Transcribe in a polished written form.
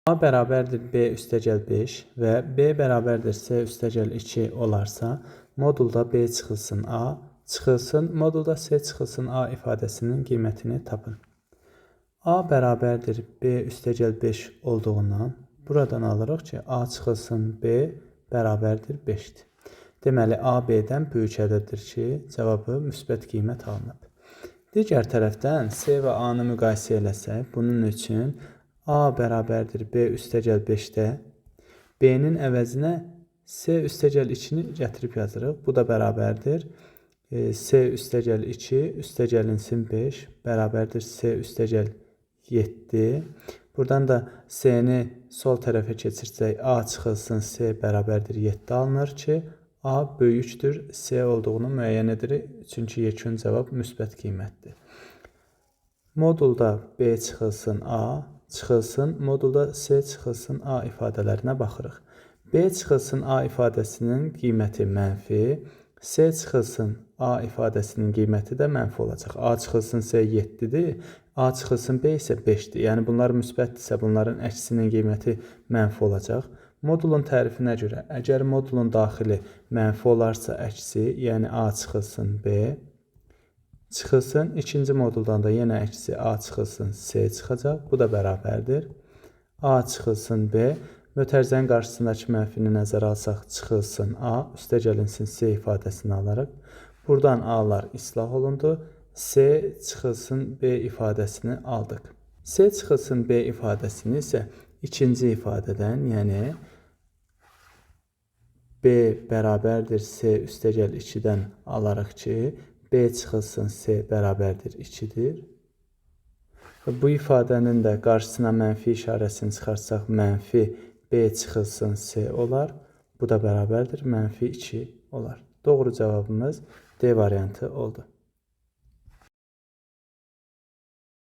A bərabərdir B üstəgəl 5 və B bərabərdir C üstəgəl 2 olarsa, modulda B çıxılsın A, çıxılsın, modulda C çıxılsın A ifadəsinin qiymətini tapın. A bərabərdir B üstəgəl 5 olduğundan, buradan alırıq ki, A çıxılsın B bərabərdir 5-dir. Deməli, A B-dən böyükədirdir ki, cavabı müsbət qiymət alınıb. Digər tərəfdən C və A-nı müqayisə eləsək, bunun üçün A bərabərdir B üstəgəl 5-də, B-nin əvəzinə C üstəgəl 2-ni gətirib yazırıq. Bu da bərabərdir C üstəgəl 2 üstəgəlinsin 5 bərabərdir C üstəgəl 7. Buradan da C-ni sol tərəfə keçirsək, A çıxılsın C bərabərdir 7 alınır ki, A böyükdür C olduğunu müəyyən edirik. Çünki yekun cavab müsbət qiymətdir. Modulda B çıxılsın A, çıxılsın, modulda C çıxılsın A ifadələrinə baxırıq. B çıxılsın A ifadəsinin qiyməti mənfi, C çıxılsın A ifadəsinin qiyməti də mənfi olacaq. A çıxılsın C 7-dir, A çıxılsın B isə 5-dir. Yəni bunlar müsbətdirsə, bunların əksinin qiyməti mənfi olacaq. Modulun tərifinə görə, əgər modulun daxili mənfi olarsa əksi, yəni A çıxılsın B, çıxılsın, ikinci moduldan da yenə əksi A çıxılsın C çıxacaq. Bu da bərabərdir. A çıxılsın B, mötərizənin qarşısındakı mənfini nəzərə alsaq, çıxılsın A, üstəgəlinsin C ifadəsini alarıq. Buradan A-lar islah olundu. C çıxılsın B ifadəsini aldıq. C çıxılsın B ifadəsini isə ikinci ifadədən, yəni B bərabərdir C üstəgəl 2-dən alarıq ki, B çıxılsın C bərabərdir 2-dir. Bu ifadənin də qarşısına mənfi işarəsini çıxarsaq, mənfi B çıxılsın C olar. Bu da bərabərdir mənfi 2 olar. Doğru cavabımız D variantı oldu.